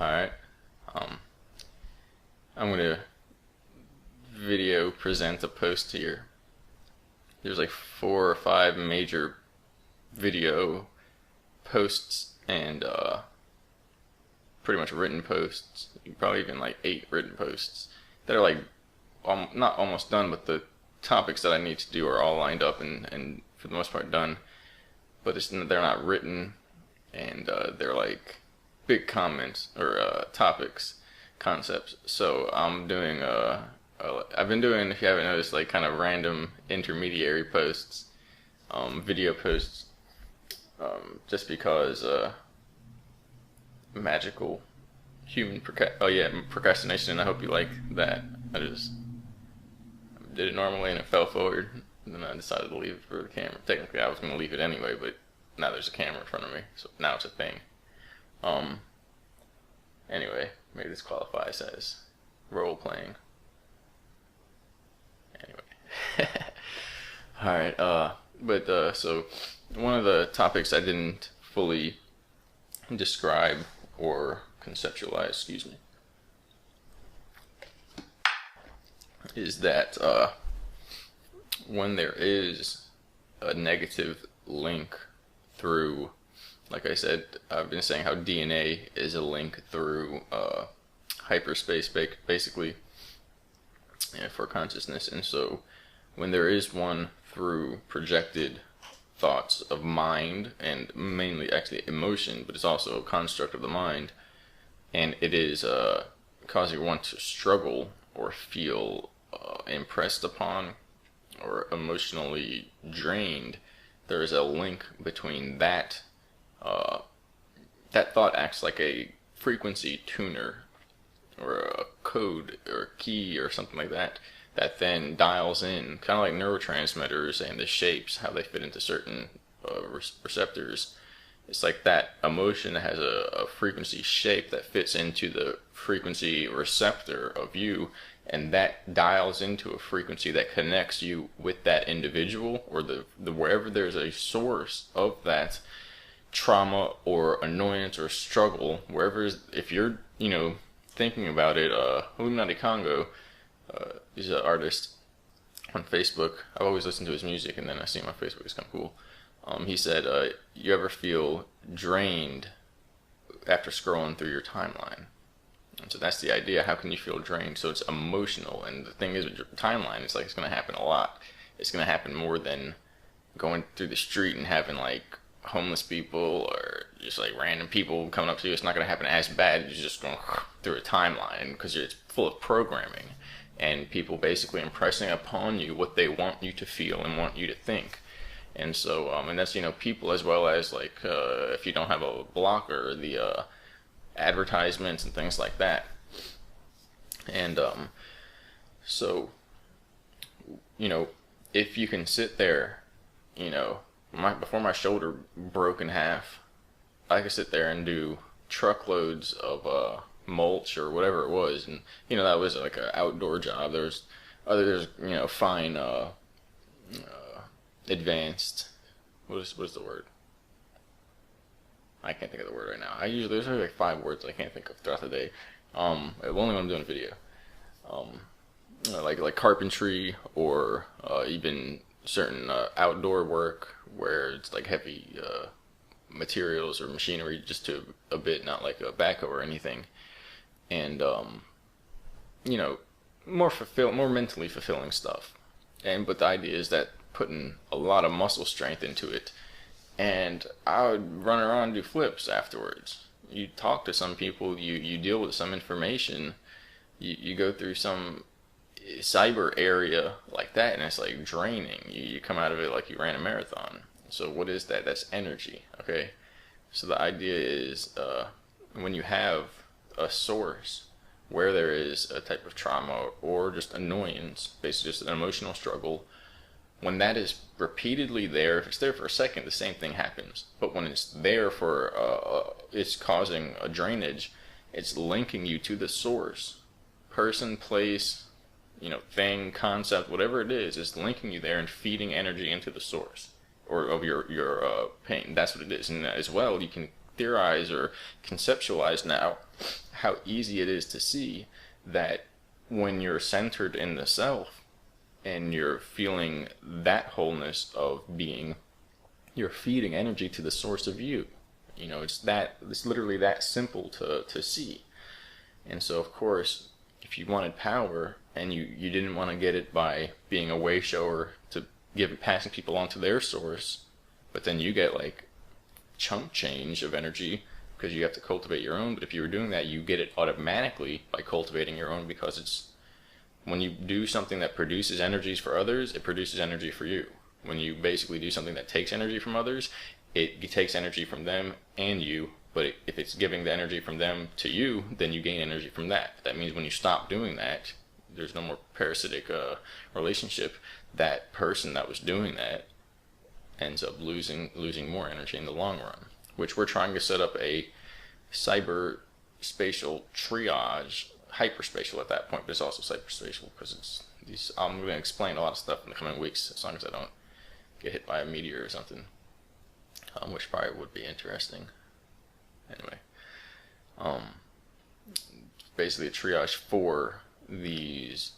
Alright, um, I'm gonna video present a post here. There's like 4 or 5 major video posts and pretty much written posts, probably even like 8 written posts that are like not almost done, but the topics that I need to do are all lined up and for the most part done, but they're not written, and they're like big comments or topics, concepts. So I'm doing I've been doing, if you haven't noticed, like kind of random intermediary posts, video posts, just because magical human procrastination. I hope you like that. I just did it normally and it fell forward, and then I decided to leave it for the camera. Technically I was going to leave it anyway, but now there's a camera in front of me, so now it's a thing. Anyway, maybe this qualifies as role playing. Anyway. Alright, so one of the topics I didn't fully describe or conceptualize, excuse me, is that when there is a negative link through, like I said, I've been saying how DNA is a link through hyperspace, basically, for consciousness. And so when there is one through projected thoughts of mind, and mainly actually emotion, but it's also a construct of the mind, and it is causing one to struggle or feel impressed upon or emotionally drained, there is a link between that. That thought acts like a frequency tuner or a code or a key or something like that, that then dials in, kind of like neurotransmitters and the shapes, how they fit into certain receptors. It's like that emotion has a frequency shape that fits into the frequency receptor of you, and that dials into a frequency that connects you with that individual, or the wherever there's a source of that trauma or annoyance or struggle, wherever, if you're, thinking about it, Illuminati Congo, he's an artist on Facebook. I've always listened to his music, and then I see him on Facebook. It's kind of cool. He said, you ever feel drained after scrolling through your timeline? And so that's the idea. How can you feel drained? So it's emotional. And the thing is, with your timeline, it's like it's going to happen a lot. It's going to happen more than going through the street and having like homeless people or just like random people coming up to you. It's not going to happen as bad. You're just going through a timeline because it's full of programming and people basically impressing upon you what they want you to feel and want you to think. And so, and that's, people, as well as like, if you don't have a blocker, the advertisements and things like that. And so, if you can sit there, before my shoulder broke in half, I could sit there and do truckloads of mulch or whatever it was, and that was like an outdoor job. There's fine advanced, what is the word? I can't think of the word right now. There's only like 5 words I can't think of throughout the day. Only when I'm doing a video. Like carpentry, or even certain outdoor work where it's like heavy materials or machinery, just to a bit, not like a backhoe or anything. And more mentally fulfilling stuff. But the idea is that putting a lot of muscle strength into it, and I would run around and do flips afterwards. You talk to some people, you deal with some information, you go through some cyber area like that, and it's like draining. You come out of it like you ran a marathon. So what is that? That's energy, okay? So the idea is when you have a source where there is a type of trauma or just annoyance, basically just an emotional struggle, when that is repeatedly there, if it's there for a second, the same thing happens. But when it's there for, it's causing a drainage, it's linking you to the source. Person, place, thing, concept, whatever it is, it's linking you there and feeding energy into the source, or of your pain. That's what it is. And as well, you can theorize or conceptualize now how easy it is to see that when you're centered in the self and you're feeling that wholeness of being, you're feeding energy to the source of you. You know, it's literally that simple to see. And so, of course, if you wanted power and you didn't want to get it by being a way shower to passing people on to their source, but then you get like chunk change of energy because you have to cultivate your own. But if you were doing that, you get it automatically by cultivating your own, because it's when you do something that produces energies for others, it produces energy for you. When you basically do something that takes energy from others, it takes energy from them and you. But if it's giving the energy from them to you, then you gain energy from that. That means when you stop doing that, there's no more parasitic relationship. That person that was doing that ends up losing more energy in the long run. Which we're trying to set up a cyber spatial triage, hyperspatial at that point, but it's also cyberspatial because it's these. I'm going to explain a lot of stuff in the coming weeks, as long as I don't get hit by a meteor or something, which probably would be interesting. Anyway, basically a triage for these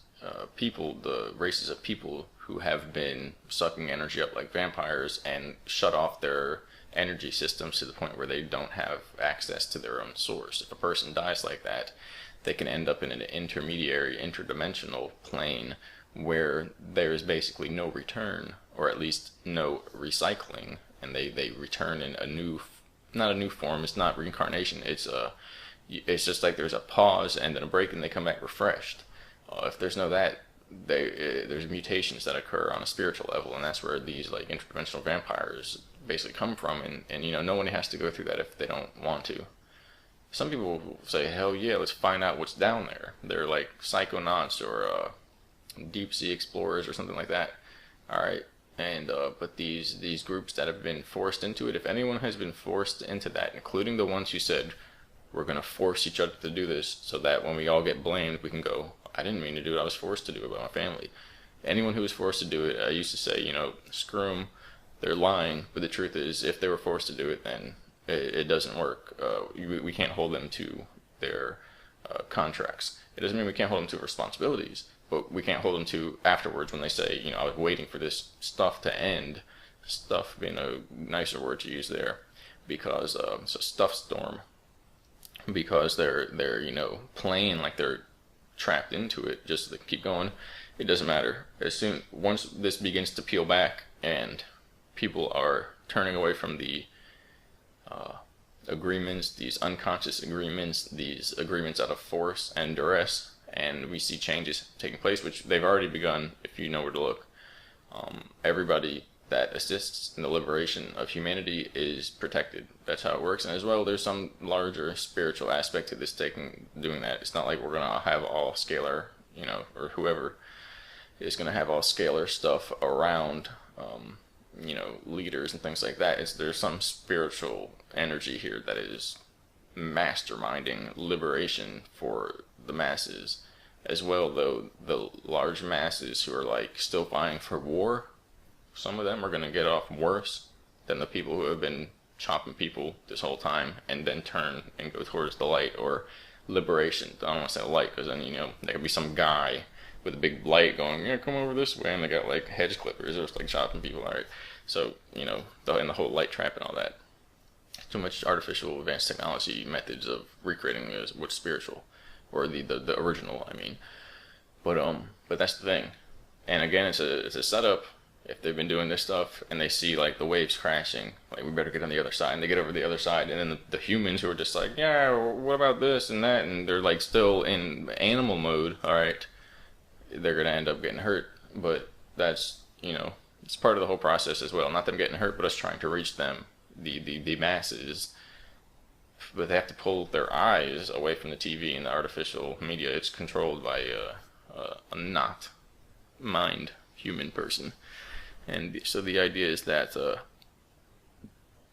people, the races of people who have been sucking energy up like vampires and shut off their energy systems to the point where they don't have access to their own source. If a person dies like that, they can end up in an intermediary, interdimensional plane where there's basically no return, or at least no recycling, and they return in a new, not a new form, it's not reincarnation, it's just like there's a pause and then a break and they come back refreshed. If there's no that, there's mutations that occur on a spiritual level, and that's where these like interdimensional vampires basically come from, and you know, no one has to go through that if they don't want to. Some people will say, hell yeah, let's find out what's down there. They're like psychonauts or deep sea explorers or something like that. Alright, and but these groups that have been forced into it, if anyone has been forced into that, including the ones who said, we're going to force each other to do this so that when we all get blamed, we can go, I didn't mean to do it, I was forced to do it by my family. Anyone who was forced to do it, I used to say, you know, screw them, they're lying, but the truth is, if they were forced to do it, then it doesn't work. We can't hold them to their contracts. It doesn't mean we can't hold them to responsibilities, but we can't hold them to afterwards when they say, you know, I was waiting for this stuff to end, stuff being a nicer word to use there, because it's a stuff storm, because they're you know, playing like they're trapped into it just to keep going. It doesn't matter. Once this begins to peel back and people are turning away from the agreements, these unconscious agreements, these agreements out of force and duress, and we see changes taking place, which they've already begun if you know where to look. Everybody that assists in the liberation of humanity is protected. That's how it works. And as well, there's some larger spiritual aspect to this doing that. It's not like we're going to have all scalar, you know, or whoever is going to have all scalar stuff around, you know, leaders and things like that. There's some spiritual energy here that is masterminding liberation for the masses. As well, though, the large masses who are like still fighting for war, some of them are going to get off worse than the people who have been chopping people this whole time and then turn and go towards the light or liberation. I don't want to say light, because then, you know, there could be some guy with a big light going, yeah, come over this way, and they got like hedge clippers or like chopping people. All right, so you know, and the whole light trap and all that. Too much artificial advanced technology methods of recreating what's spiritual, or the original, I mean. But that's the thing. And again, it's a setup. If they've been doing this stuff and they see like the waves crashing, like we better get on the other side, and they get over the other side, and then the humans who are just like, yeah, what about this and that, and they're like still in animal mode, alright, they're gonna end up getting hurt. But that's, you know, it's part of the whole process as well. Not them getting hurt, but us trying to reach them, the masses. But they have to pull their eyes away from the TV and the artificial media. It's controlled by a not mind human person. And so the idea is that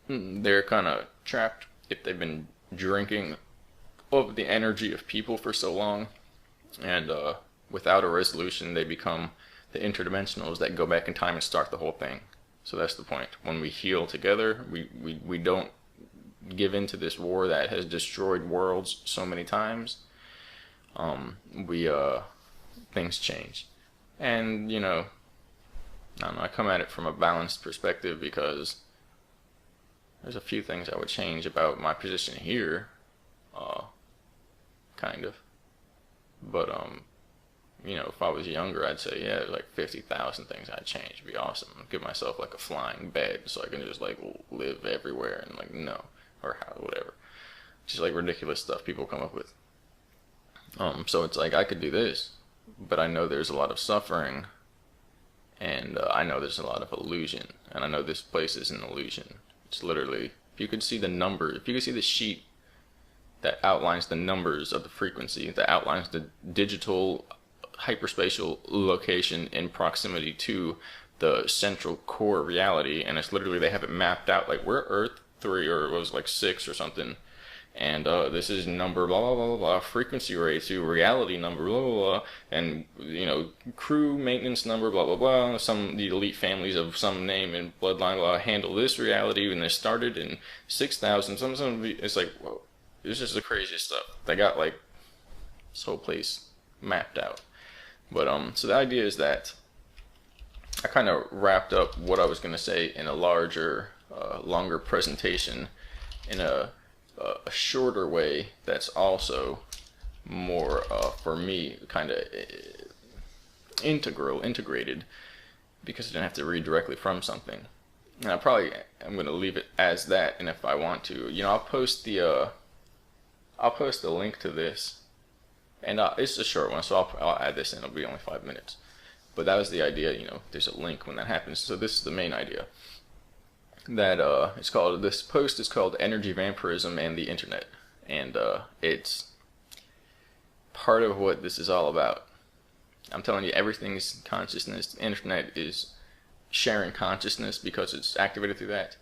they're kind of trapped if they've been drinking of the energy of people for so long, and without a resolution, they become the interdimensionals that go back in time and start the whole thing. So that's the point. When we heal together, we don't give in to this war that has destroyed worlds so many times, we things change. And you know, I don't know, I come at it from a balanced perspective because there's a few things I would change about my position here, kind of. But you know, if I was younger, I'd say, yeah, like 50,000 things I'd change. It'd be awesome. I'd give myself like a flying bed so I can just like live everywhere and like no, or how, whatever. Just like ridiculous stuff people come up with. So it's like I could do this, but I know there's a lot of suffering, and I know there's a lot of illusion, and I know this place is an illusion. It's literally, if you could see the number, if you could see the sheet that outlines the numbers of the frequency, that outlines the digital hyperspatial location in proximity to the central core reality, and it's literally, they have it mapped out like we're Earth 3 or it was like 6 or something, and this is number blah blah blah blah blah, frequency rate to reality number blah blah blah, and you know, crew maintenance number blah blah blah, some the elite families of some name and bloodline blah handle this reality, and they started in 6,000 some it's like, whoa, it's just the craziest stuff. They got like this whole place mapped out. But so the idea is that I kind of wrapped up what I was going to say in a larger, longer presentation in a shorter way that's also more, for me, kind of integrated, because I didn't have to read directly from something. And I'm going to leave it as that, and if I want to, you know, I'll post the link to this. And it's a short one, so I'll add this in. It'll be only 5 minutes. But that was the idea, you know, there's a link when that happens. So this is the main idea. That it's called, this post is called Energy Vampirism and the Internet. And it's part of what this is all about. I'm telling you, everything's consciousness. The Internet is sharing consciousness because it's activated through that.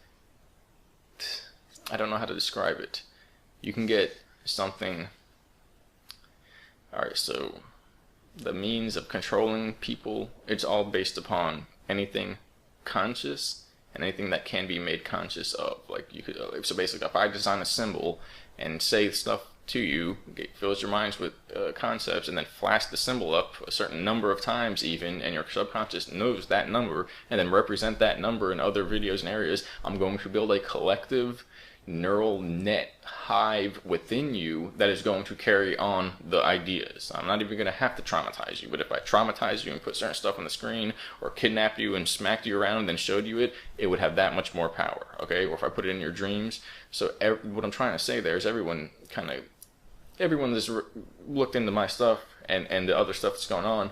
I don't know how to describe it. You can get something. Alright, so the means of controlling people, it's all based upon anything conscious and anything that can be made conscious of. Like you could, so basically, if I design a symbol and say stuff to you, fills your minds with concepts, and then flash the symbol up a certain number of times even, and your subconscious knows that number, and then represent that number in other videos and areas, I'm going to build a collective neural net hive within you that is going to carry on the ideas. I'm not even going to have to traumatize you, but if I traumatize you and put certain stuff on the screen, or kidnapped you and smacked you around and then showed you it, it would have that much more power, okay? Or if I put it in your dreams. So what I'm trying to say there is everyone that's looked into my stuff and the other stuff that's going on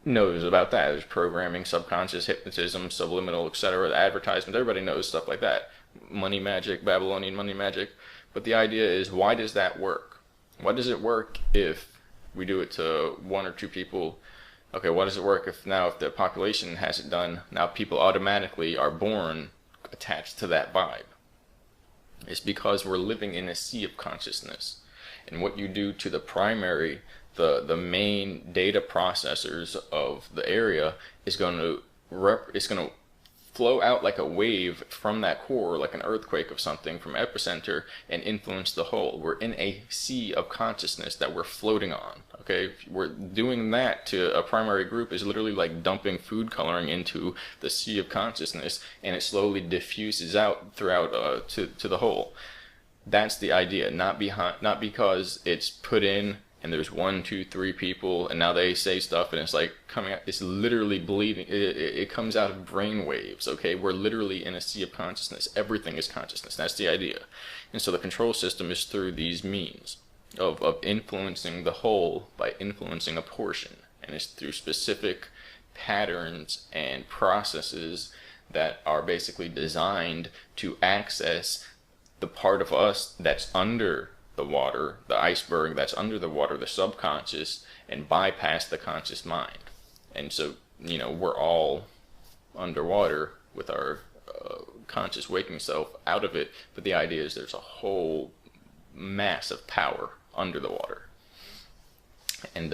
knows about that. There's programming, subconscious, hypnotism, subliminal, etc., the advertisements, everybody knows stuff like that. Money magic, Babylonian money magic. But the idea is, why does that work? Why does it work if we do it to 1 or 2 people? Okay, why does it work if the population has it done, now people automatically are born attached to that vibe? It's because we're living in a sea of consciousness. And what you do to the primary, the main data processors of the area is going to flow out like a wave from that core, like an earthquake of something from epicenter, and influence the whole. We're in a sea of consciousness that we're floating on. Okay, we're doing that to a primary group is literally like dumping food coloring into the sea of consciousness, and it slowly diffuses out throughout to the whole. That's the idea, not because it's put in and there's 1, 2, 3 people, and now they say stuff, and it's like coming out, it's literally bleeding, it comes out of brain waves, okay? We're literally in a sea of consciousness. Everything is consciousness. That's the idea. And so the control system is through these means of influencing the whole by influencing a portion, and it's through specific patterns and processes that are basically designed to access the part of us that's under the water, the iceberg that's under the water, the subconscious, and bypass the conscious mind. And so, you know, we're all underwater with our conscious waking self out of it, but the idea is there's a whole mass of power under the water. And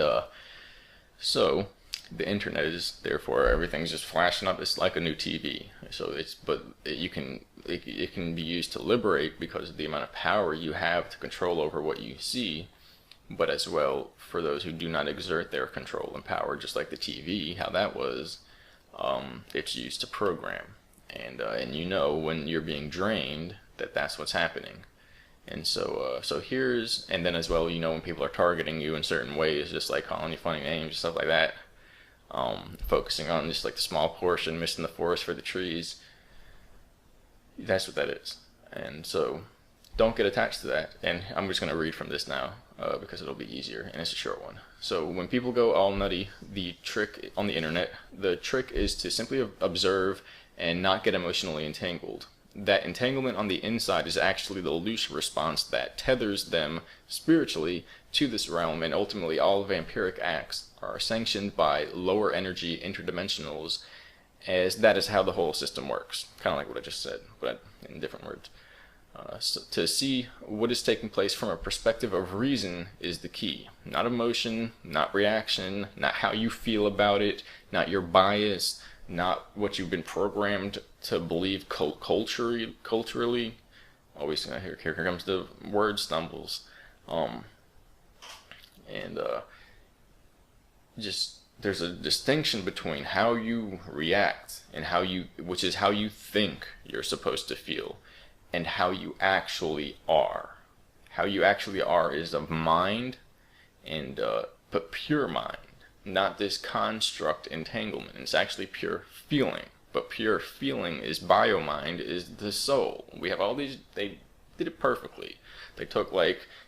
so the internet is, therefore everything's just flashing up. It's like a new TV. So it can be used to liberate because of the amount of power you have to control over what you see, but as well for those who do not exert their control and power, just like the TV, how that was, it's used to program, and when you're being drained, that's what's happening. And so here's, and then as well, when people are targeting you in certain ways, just like calling you funny names and stuff like that, focusing on just like the small portion, missing the forest for the trees. That's what that is. And so don't get attached to that. And I'm just going to read from this now because it'll be easier, and it's a short one. So when people go all nutty, the trick on the internet, the trick is to simply observe and not get emotionally entangled. That entanglement on the inside is actually the loose response that tethers them spiritually to this realm, and ultimately all vampiric acts are sanctioned by lower energy interdimensionals, as that is how the whole system works. Kind of like what I just said, but in different words. So to see what is taking place from a perspective of reason is the key. Not emotion, not reaction, not how you feel about it, not your bias, not what you've been programmed to believe culturally. Always here comes the word stumbles. Just there's a distinction between how you react and which is how you think you're supposed to feel, and how you actually are. How you actually are is of mind, and but pure mind, not this construct entanglement. It's actually pure feeling, but pure feeling is biominde, is the soul. We have all these. They did it perfectly. They took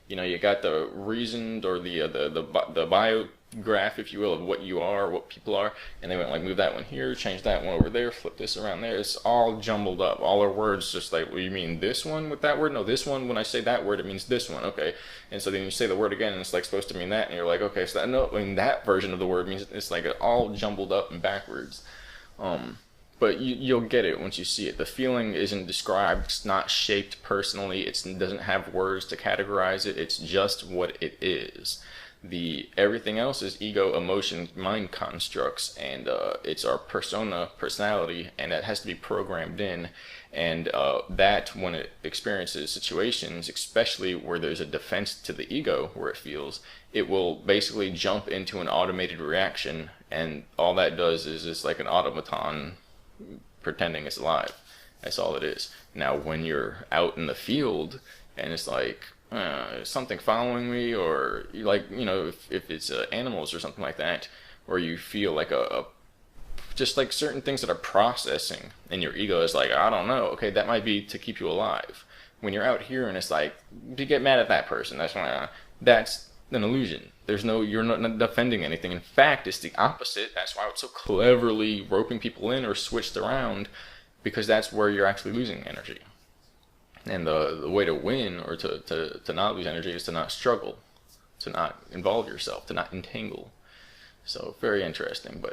you got the reasoned or the biograph, if you will, of what you are, what people are, and they went move that one here, change that one over there, flip this around there. It's all jumbled up. All our words just well, you mean this one with that word? No, this one, when I say that word, it means this one. Okay. And so then you say the word again, and it's supposed to mean that, and you're like, okay, so that version of the word means, it's all jumbled up and backwards. But you'll get it once you see it. The feeling isn't described. It's not shaped personally. It doesn't have words to categorize it. It's just what it is. Everything else is ego, emotion, mind constructs, and it's our personality, and that has to be programmed in. And that, when it experiences situations, especially where there's a defense to the ego, where it feels, it will basically jump into an automated reaction, and all that does is it's like an automaton pretending it's alive. That's all it is. Now, when you're out in the field and it's something following me, or if it's animals or something like that, or you feel just certain things that are processing, and your ego is I don't know. Okay, that might be to keep you alive. When you're out here and it's you get mad at that person, that's an illusion. You're not defending anything. In fact, it's the opposite. That's why it's so cleverly roping people in or switched around, because that's where you're actually losing energy. And the way to win, or to not lose energy, is to not struggle, to not involve yourself, to not entangle. So very interesting.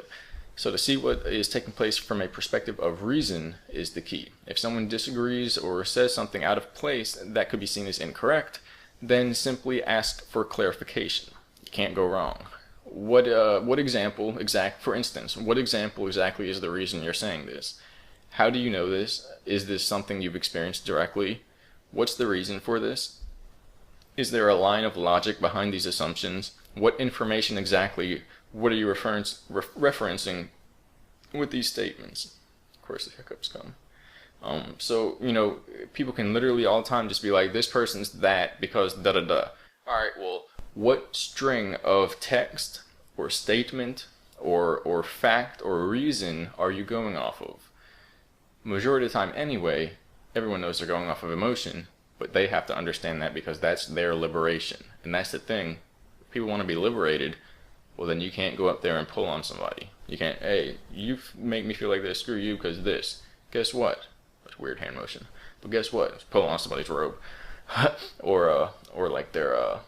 So to see what is taking place from a perspective of reason is the key. If someone disagrees or says something out of place that could be seen as incorrect, then simply ask for clarification. You can't go wrong. For instance, what example exactly is the reason you're saying this? How do you know this? Is this something you've experienced directly? What's the reason for this? Is there a line of logic behind these assumptions? What information exactly? What are you referencing with these statements? Of course, the hiccups come. So, people can literally all the time just be this person's that because da-da-da. Alright, well, what string of text or statement or fact or reason are you going off of? Majority of the time anyway, everyone knows they're going off of emotion, but they have to understand that because that's their liberation. And that's the thing. If people want to be liberated, well, then you can't go up there and pull on somebody. You can't, hey, you make me feel like this, screw you because this. Guess what? That's weird hand motion. But guess what? It's pull on somebody's robe. or they're a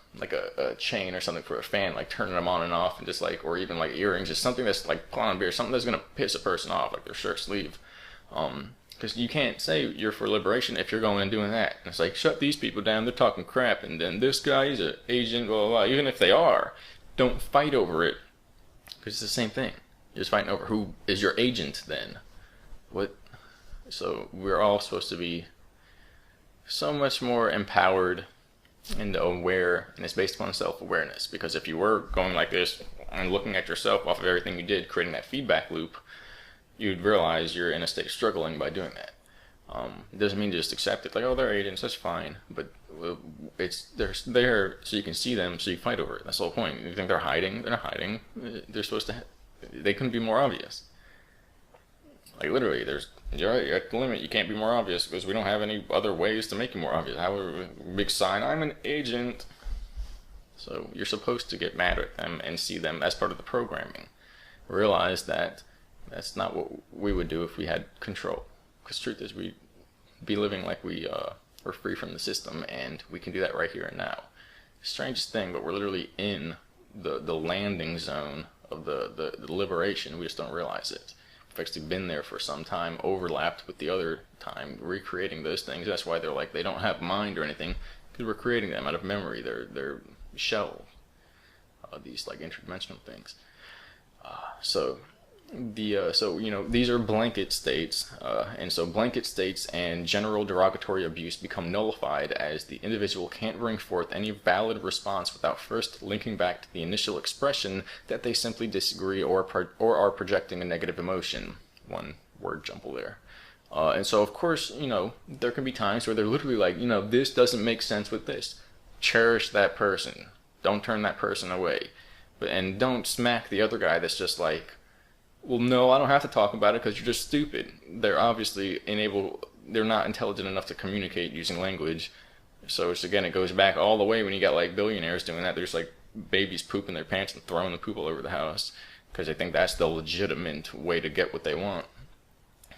chain or something for a fan, turning them on and off, and just or even earrings, just something that's pulling on beer, something that's gonna piss a person off, their shirt sleeve. Because you can't say you're for liberation if you're going and doing that. And it's shut these people down, they're talking crap, and then this guy, he's an agent, blah, blah, blah. Even if they are, don't fight over it, because it's the same thing. You're just fighting over who is your agent then. What? So we're all supposed to be so much more empowered and aware, and it's based upon self-awareness. Because if you were going like this and looking at yourself off of everything you did, creating that feedback loop, you'd realize you're in a state of struggling by doing that. It doesn't mean to just accept it, like, oh, they're agents, that's fine, but they're there so you can see them, so you fight over it. That's the whole point. You think they're hiding? They're not hiding. They're supposed to. They couldn't be more obvious. Like literally, you're at the limit. You can't be more obvious because we don't have any other ways to make you more obvious. How big sign? I'm an agent. So you're supposed to get mad at them and see them as part of the programming. Realize that that's not what we would do if we had control. Because truth is, we'd be living like we are free from the system, and we can do that right here and now. Strangest thing, but we're literally in the landing zone of the liberation. We just don't realize it. We've actually been there for some time, overlapped with the other time, recreating those things. That's why they're like, they don't have mind or anything, because we're creating them out of memory. They're shell, these like interdimensional things. So these are blanket states, and so blanket states and general derogatory abuse become nullified as the individual can't bring forth any valid response without first linking back to the initial expression that they simply disagree or are projecting a negative emotion. One word jumble there. And so of course, there can be times where they're literally like, this doesn't make sense with this. Cherish that person. Don't turn that person away. And don't smack the other guy that's just like, well, no, I don't have to talk about it because you're just stupid. They're obviously they're not intelligent enough to communicate using language. So it goes back all the way when you got like billionaires doing that. There's like babies pooping their pants and throwing the poop all over the house because they think that's the legitimate way to get what they want.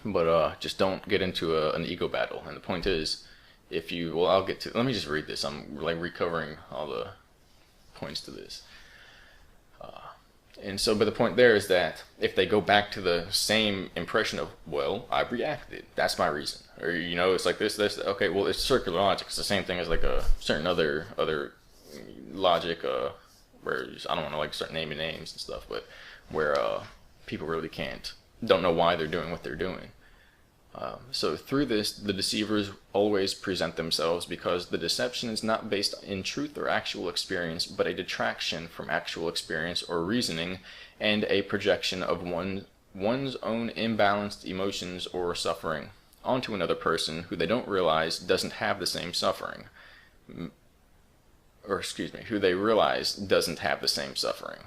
But just don't get into an ego battle. And the point is, let me just read this. I'm like recovering all the points to this. But the point there is that if they go back to the same impression of, well, I reacted, that's my reason. Or, it's like this, okay, well, it's circular logic. It's the same thing as like a certain other logic, where I don't want to like start naming names and stuff, but where people really don't know why they're doing what they're doing. So through this, the deceivers always present themselves because the deception is not based in truth or actual experience, but a detraction from actual experience or reasoning and a projection of one's own imbalanced emotions or suffering onto another person who they don't realize doesn't have the same suffering. Who they realize doesn't have the same suffering.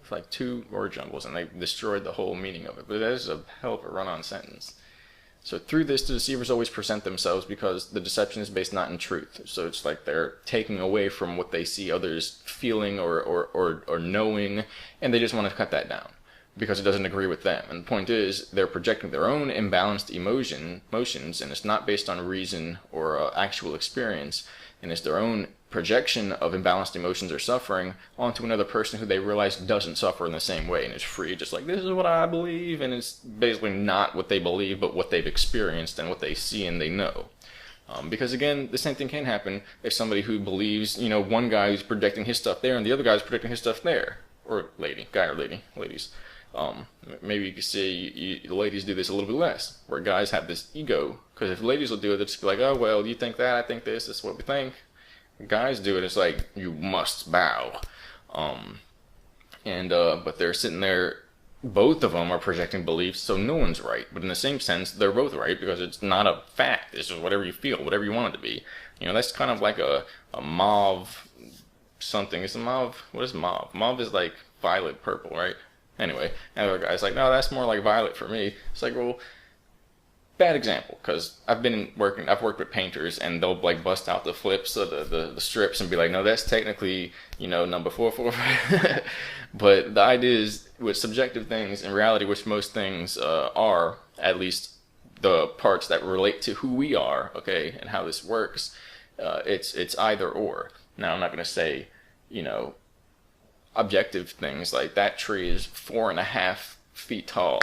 It's like two word jumbles, and they destroyed the whole meaning of it. But that is a hell of a run-on sentence. So through this, the deceivers always present themselves because the deception is based not in truth. So it's like they're taking away from what they see others feeling or knowing, and they just want to cut that down because it doesn't agree with them. And the point is, they're projecting their own imbalanced emotions, and it's not based on reason or actual experience, and it's their own projection of imbalanced emotions or suffering onto another person who they realize doesn't suffer in the same way and is free, just like, this is what I believe, and it's basically not what they believe, but what they've experienced and what they see and they know. Because again, the same thing can happen if somebody who believes, one guy who's projecting his stuff there and the other guy's projecting his stuff there, or guy or lady, ladies. Maybe you could say ladies do this a little bit less, where guys have this ego, because if ladies will do it, they'll just be like, oh, well, you think that, I think this is what we think. Guys do it, it's like, you must bow. But they're sitting there, both of them are projecting beliefs, so no one's right. But in the same sense, they're both right, because it's not a fact. It's just whatever you feel, whatever you want it to be. That's kind of like a mauve something. It's a mauve, what is mauve? Mauve is like violet purple, right? Anyway, another guy's like, no, that's more like violet for me. It's like, well, bad example, because I've worked with painters, and they'll like bust out the flips of the strips and be like, no, that's technically, number 445. But the idea is, with subjective things, in reality, which most things are, at least the parts that relate to who we are, okay, and how this works, it's either or. Now, I'm not going to say, objective things like that tree is 4.5 feet tall.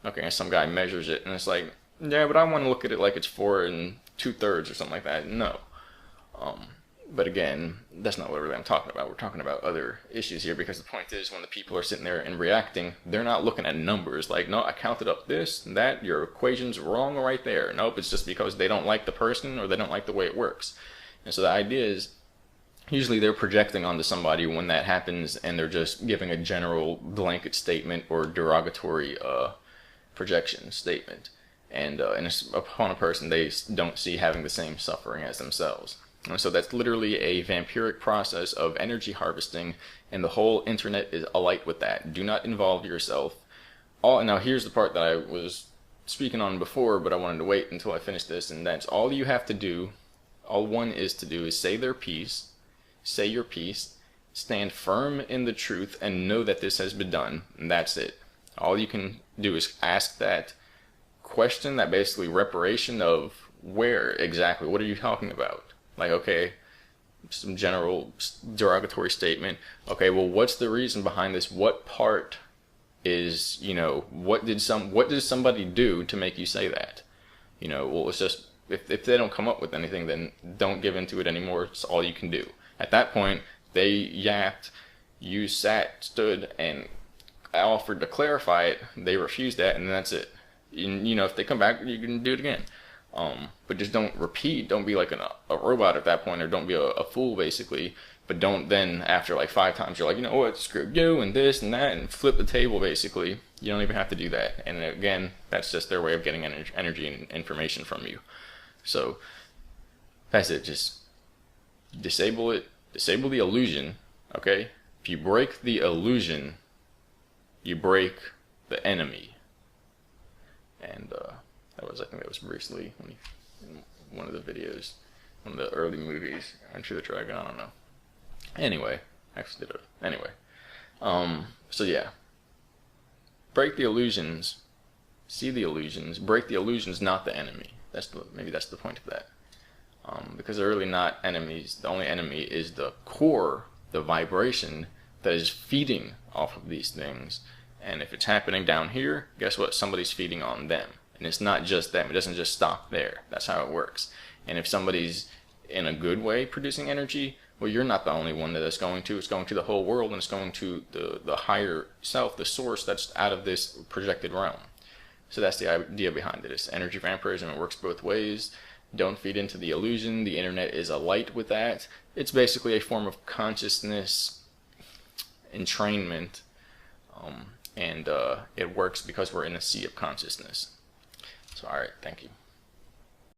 Okay, and some guy measures it, and it's like, yeah, but I want to look at it like it's 4 2/3 or something like that. No. But again, that's not what really I'm talking about. We're talking about other issues here, because the point is, when the people are sitting there and reacting, they're not looking at numbers like, no, I counted up this and that, your equation's wrong right there. Nope, it's just because they don't like the person or they don't like the way it works. And so the idea is, usually they're projecting onto somebody when that happens, and they're just giving a general blanket statement or derogatory projection statement. And it's upon a person they don't see having the same suffering as themselves. And so that's literally a vampiric process of energy harvesting, and the whole internet is alight with that. Do not involve yourself. Now here's the part that I was speaking on before, but I wanted to wait until I finished this, and that's all you have to do, all one is to do, is say their piece, say your piece, stand firm in the truth, and know that this has been done, and that's it. All you can do is ask that question, that basically reparation of where exactly, what are you talking about? Like, okay, some general derogatory statement. Okay, well, what's the reason behind this? What part is, what did somebody do to make you say that? Well, it's just, if they don't come up with anything, then don't give into it anymore. It's all you can do. At that point, they yapped, you stood, and offered to clarify it. They refused that, and that's it. And, if they come back, you can do it again. But just don't repeat. Don't be like a robot at that point, or don't be a fool, basically. But don't then, after like 5 times, you're like, you know what, screw you, and this and that, and flip the table, basically. You don't even have to do that. And again, that's just their way of getting energy and information from you. So, that's it. Just disable it. Disable the illusion, okay? If you break the illusion, you break the enemy. And, I think that was recently in one of the videos, one of the early movies, Enter the Dragon, I don't know. Anyway, so yeah, break the illusions, see the illusions, break the illusions, not the enemy. Maybe that's the point of that. Because they're really not enemies. The only enemy is the core, the vibration that is feeding off of these things. And if it's happening down here, guess what? Somebody's feeding on them. And it's not just them. It doesn't just stop there. That's how it works. And if somebody's in a good way producing energy, well, you're not the only one that it's going to. It's going to the whole world, and it's going to the higher self, the source that's out of this projected realm. So that's the idea behind it. It's energy vampirism. It works both ways. Don't feed into the illusion. The internet is alight with that. It's basically a form of consciousness entrainment. And it works because we're in a sea of consciousness. So, alright, thank you.